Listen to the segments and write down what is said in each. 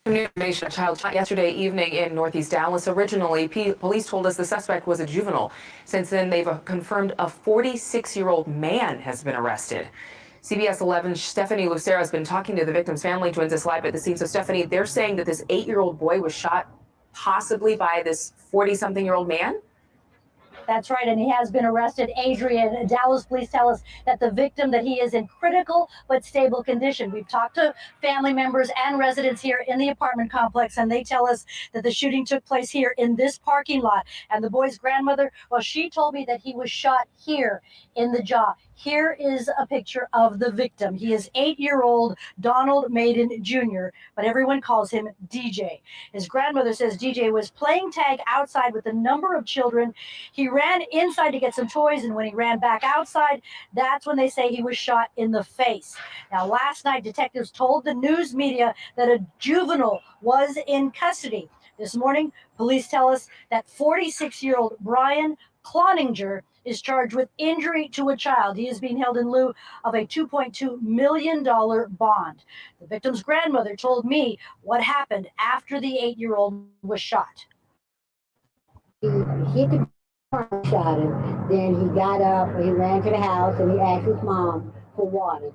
New information, a child shot yesterday evening in Northeast Dallas. Originally, police told us the suspect was a juvenile. Since then, they've confirmed a 46-year-old man has been arrested. CBS 11's Stephanie Lucero has been talking to the victim's family, joins us live at the scene. So, Stephanie, they're saying that this 8-year-old boy was shot possibly by this 40-something-year-old man? That's right, and he has been arrested. Adrian, Dallas police tell us that the victim, that he is in critical but stable condition. We've talked to family members and residents here in the apartment complex, and they tell us that the shooting took place here in this parking lot. And the boy's grandmother, well, she told me that he was shot here in the jaw. Here is a picture of the victim. He is 8-year-old Donald Maiden Jr., but everyone calls him DJ. His grandmother says DJ was playing tag outside with a number of children. He ran inside to get some toys, and when he ran back outside, that's when they say he was shot in the face. Now, last night, detectives told the news media that a juvenile was in custody. This morning, police tell us that 46-year-old Brian Clonniger is charged with injury to a child. He is being held in lieu of a $2.2 million bond. The victim's grandmother told me what happened after the 8-year-old was shot. He hit the ground, shot him. Then he got up, he ran to the house, and he asked his mom for water.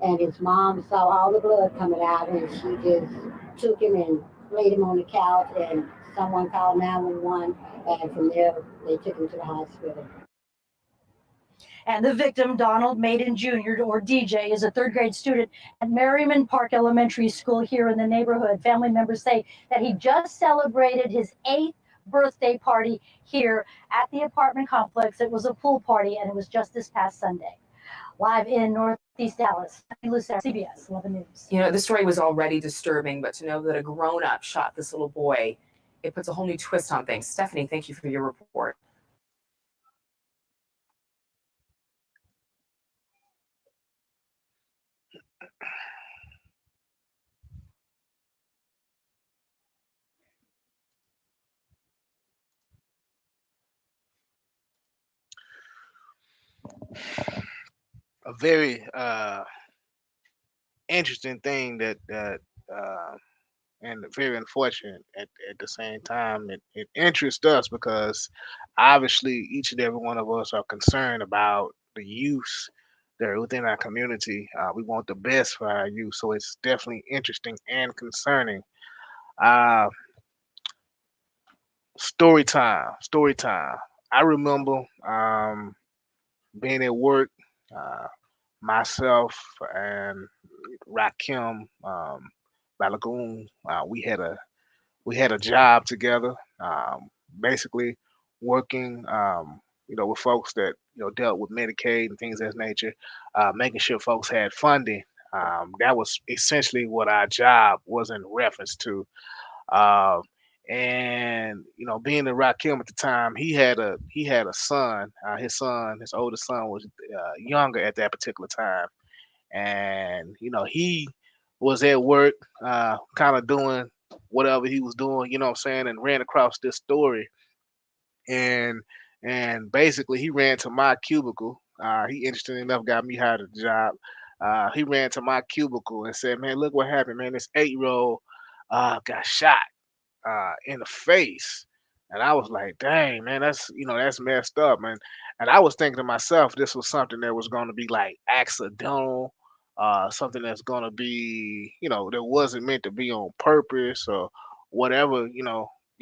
And his mom saw all the blood coming out, and she just took him and laid him on the couch, and someone called 911, and from there, they took him to the hospital. And the victim, Donald Maiden Jr., or DJ, is a third grade student at Merriman Park Elementary School here in the neighborhood. Family members say that he just celebrated his 8th birthday party here at the apartment complex. It was a pool party, and it was just this past Sunday. Live in Northeast Dallas, Lucero, CBS 11 News. You know, the story was already disturbing, but to know that a grown-up shot this little boy, it puts a whole new twist on things. Stephanie, thank you for your report. A very interesting thing and very unfortunate at the same time. It interests us because obviously each and every one of us are concerned about the youth that are within our community. We want the best for our youth, so it's definitely interesting and concerning. Uh, story time. I remember being at work, uh, myself and Rakim Balogun. We had a job together, basically working, with folks that dealt with Medicaid and things of that nature, making sure folks had funding. That was essentially what our job was in reference to. Uh, and being in Rakim at the time, he had a son. His oldest son, was younger at that particular time, and he was at work, kind of doing whatever he was doing, what I'm saying, and ran across this story, and basically he ran to my cubicle. He interesting enough got me hired at the job. He ran to my cubicle and said, "Man, look what happened, man. This 8-year-old got shot in the face." And I was like, "Dang, man, that's messed up, man." And I was thinking to myself, this was something that was going to be like accidental, something that's going to be, that wasn't meant to be on purpose or whatever.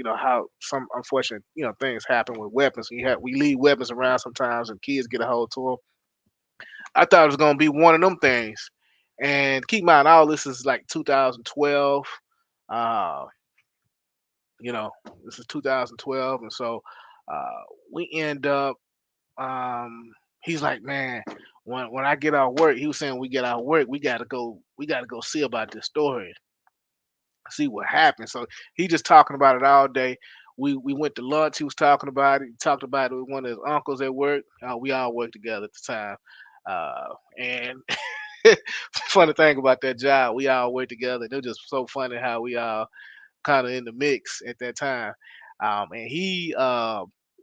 How some unfortunate, things happen with weapons. We leave weapons around sometimes, and kids get a hold to them. I thought it was going to be one of them things. And keep in mind, all this is like 2012. Uh, you know, this is 2012, and so uh, we end up. He's like, "Man, when I get out work," he was saying, "We get out work, we gotta go see about this story, see what happened." So he just talking about it all day. We went to lunch. He was talking about it. He talked about it with one of his uncles at work. We all worked together at the time, and funny thing about that job, we all worked together. It was just so funny how we all kind of in the mix at that time. And he,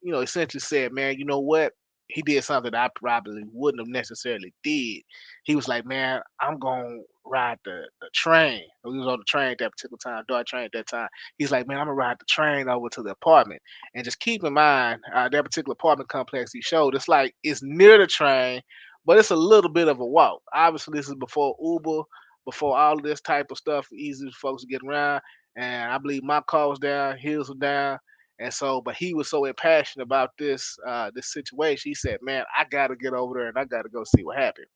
essentially said, "Man, you know what? he did something that I probably wouldn't have necessarily did. He was like, "Man, I'm gonna ride the train." We was on the train at that particular time, dark train at that time. He's like, "Man, I'm gonna ride the train over to the apartment." And just keep in mind, that particular apartment complex he showed, it's like it's near the train, but it's a little bit of a walk. Obviously, this is before Uber, before all of this type of stuff, easy for folks to get around. And I believe my car was down, his was down. And so, but he was so impassioned about this situation. He said, "Man, I got to get over there and I got to go see what happened."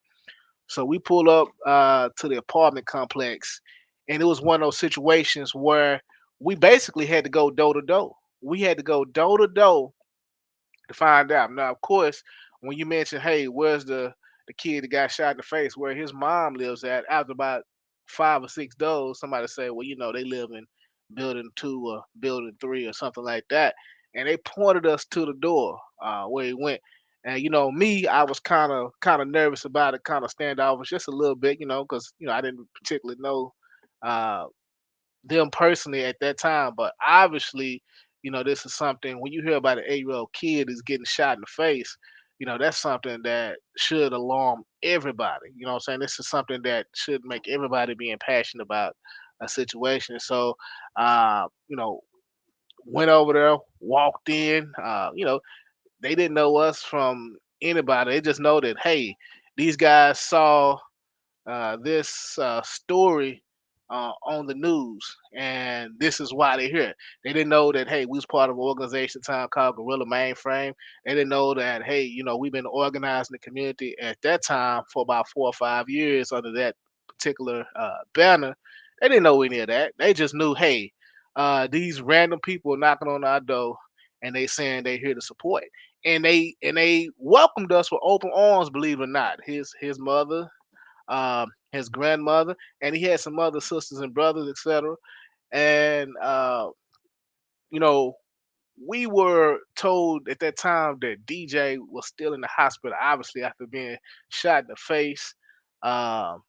So we pull up to the apartment complex, and it was one of those situations where we basically had to go door to door. We had to go door to door to find out. Now, of course, when you mention, "Hey, where's the kid that got shot in the face?" Where his mom lives at, after about 5 or 6 doors, somebody say, "Well, they live in building 2 or building 3 or something like that," and they pointed us to the door where he went. And me, I was kind of nervous about it, kind of standoffish, just a little bit, because I didn't particularly know uh, them personally at that time. But obviously, this is something, when you hear about an 8-year-old kid who's getting shot in the face, that's something that should alarm everybody. You know what I'm saying? This is something that should make everybody be impassioned about a situation. So, went over there, walked in, they didn't know us from anybody. They just know that, hey, these guys saw this story on the news, and this is why they're here. They didn't know that, hey, we was part of an organization time called Gorilla Mainframe. They didn't know that, hey, we've been organizing the community at that time for about 4 or 5 years under that particular banner. They didn't know any of that. They just knew, hey, these random people knocking on our door, and they saying they here to support. And they welcomed us with open arms, believe it or not. His mother, his grandmother, and he had some other sisters and brothers, etc. And you know, we were told at that time that DJ was still in the hospital, obviously after being shot in the face,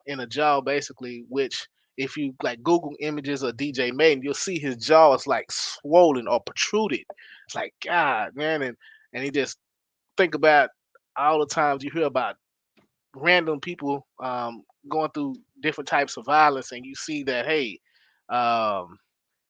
in a jaw, basically. Which, if you like Google images of DJ Maiden, you'll see his jaw is like swollen or protruded. It's like, God, man, and he just think about all the times you hear about random people going through different types of violence, and you see that, hey, um,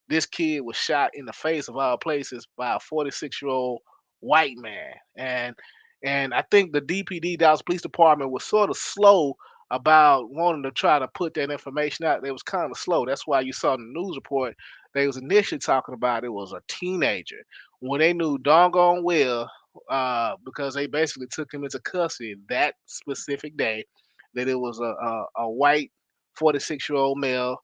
this kid was shot in the face of all places by a 46-year-old white man. And I think the DPD, Dallas Police Department, was sort of slow about wanting to try to put that information out. They was kind of slow. That's why you saw in the news report they was initially talking about it was a teenager, when they knew doggone well, because they basically took him into custody that specific day, that it was a white 46-year-old male.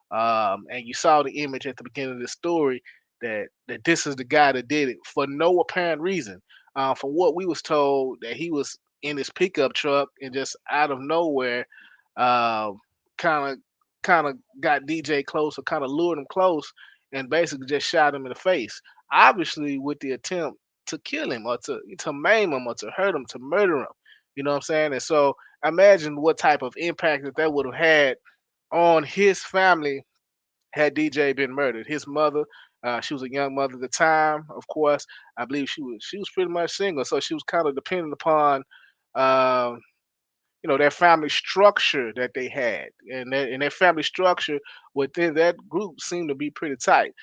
And you saw the image at the beginning of the story, that this is the guy that did it for no apparent reason. From what we was told, that he was in his pickup truck and just out of nowhere, kind of kind of got DJ close, or kind of lured him close, and basically just shot him in the face. Obviously, with the attempt to kill him, or to maim him, or to hurt him, to murder him. You know what I'm saying? And so imagine what type of impact that would have had on his family had DJ been murdered. His mother, she was a young mother at the time, of course. I believe she was pretty much single, so she was kind of dependent upon, uh, their family structure that they had, and their family structure within that group seemed to be pretty tight.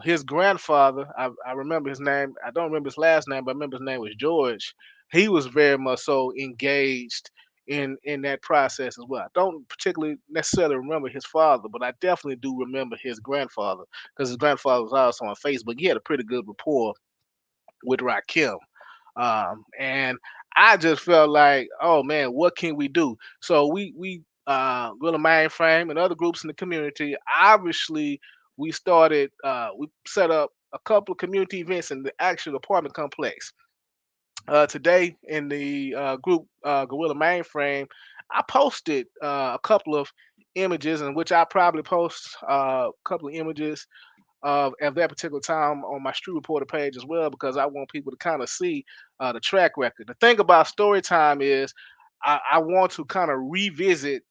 His grandfather, I remember his name. I don't remember his last name, but I remember his name was George. He was very much so engaged in that process as well. I don't particularly necessarily remember his father, but I definitely do remember his grandfather, because his grandfather was also on Facebook. He had a pretty good rapport with Rakim. And I just felt like, oh man, what can we do? So we Gorilla Mainframe and other groups in the community, obviously we set up a couple of community events in the actual apartment complex. Today in the group Gorilla Mainframe, I posted a couple of images, in which I probably post a couple of images at that particular time on my Street Reporter page as well, because I want people to kind of see the track record. The thing about story time is I want to kind of revisit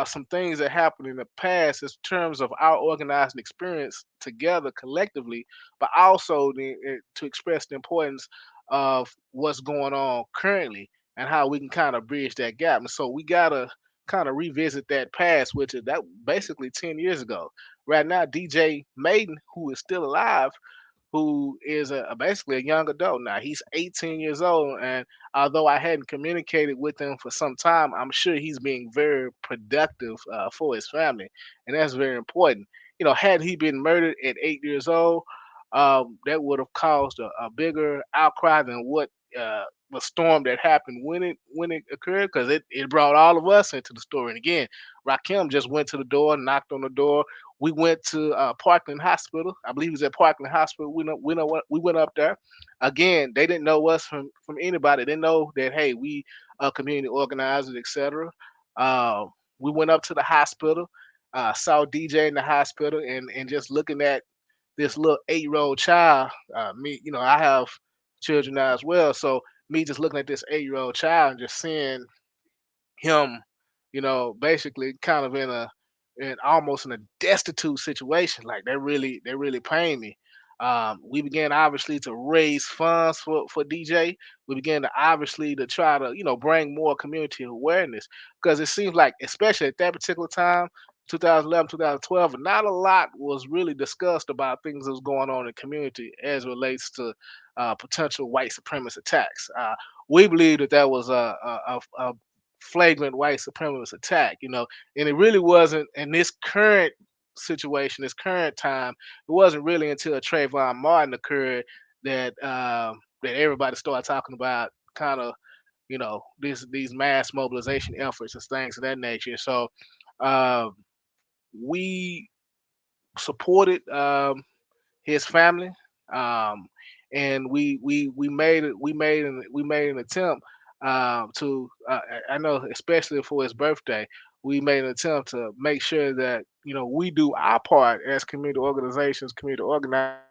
some things that happened in the past in terms of our organizing experience together collectively, but also to express the importance of what's going on currently and how we can kind of bridge that gap. And so we gotta kind of revisit that past, which is that basically 10 years ago. Right now, DJ Maiden, who is still alive, who is basically a young adult now. He's 18 years old, and although I hadn't communicated with him for some time, I'm sure he's being very productive for his family, and that's very important. You know, had he been murdered at 8 years old, that would have caused a bigger outcry than what the storm that happened when it occurred, because it brought all of us into the story. And again, Rakim just went to the door, knocked on the door. We went to Parkland Hospital. I believe it was at Parkland Hospital. We went up there. Again, they didn't know us from anybody. They didn't know that, hey, we community organizers, etc. Uh, we went up to the hospital, saw DJ in the hospital, and just looking at this little 8-year-old child. Me, you know, I have children now as well. So me just looking at this 8-year-old child and just seeing him, you know, basically kind of in almost in a destitute situation. Like they really pain me. We began obviously to raise funds for DJ. We began to obviously to try to, you know, bring more community awareness, because it seems like, especially at that particular time, 2011, 2012, not a lot was really discussed about things that was going on in the community as it relates to potential white supremacist attacks. We believe that that was a flagrant white supremacist attack, you know, and it really wasn't in this current situation, this current time. It wasn't really until Trayvon Martin occurred that that everybody started talking about kind of, you know, these mass mobilization efforts and things of that nature. So uh, we supported his family, um, and we made an attempt to I know, especially for his birthday, we made an attempt to make sure that, you know, we do our part as community organizations, community organizers,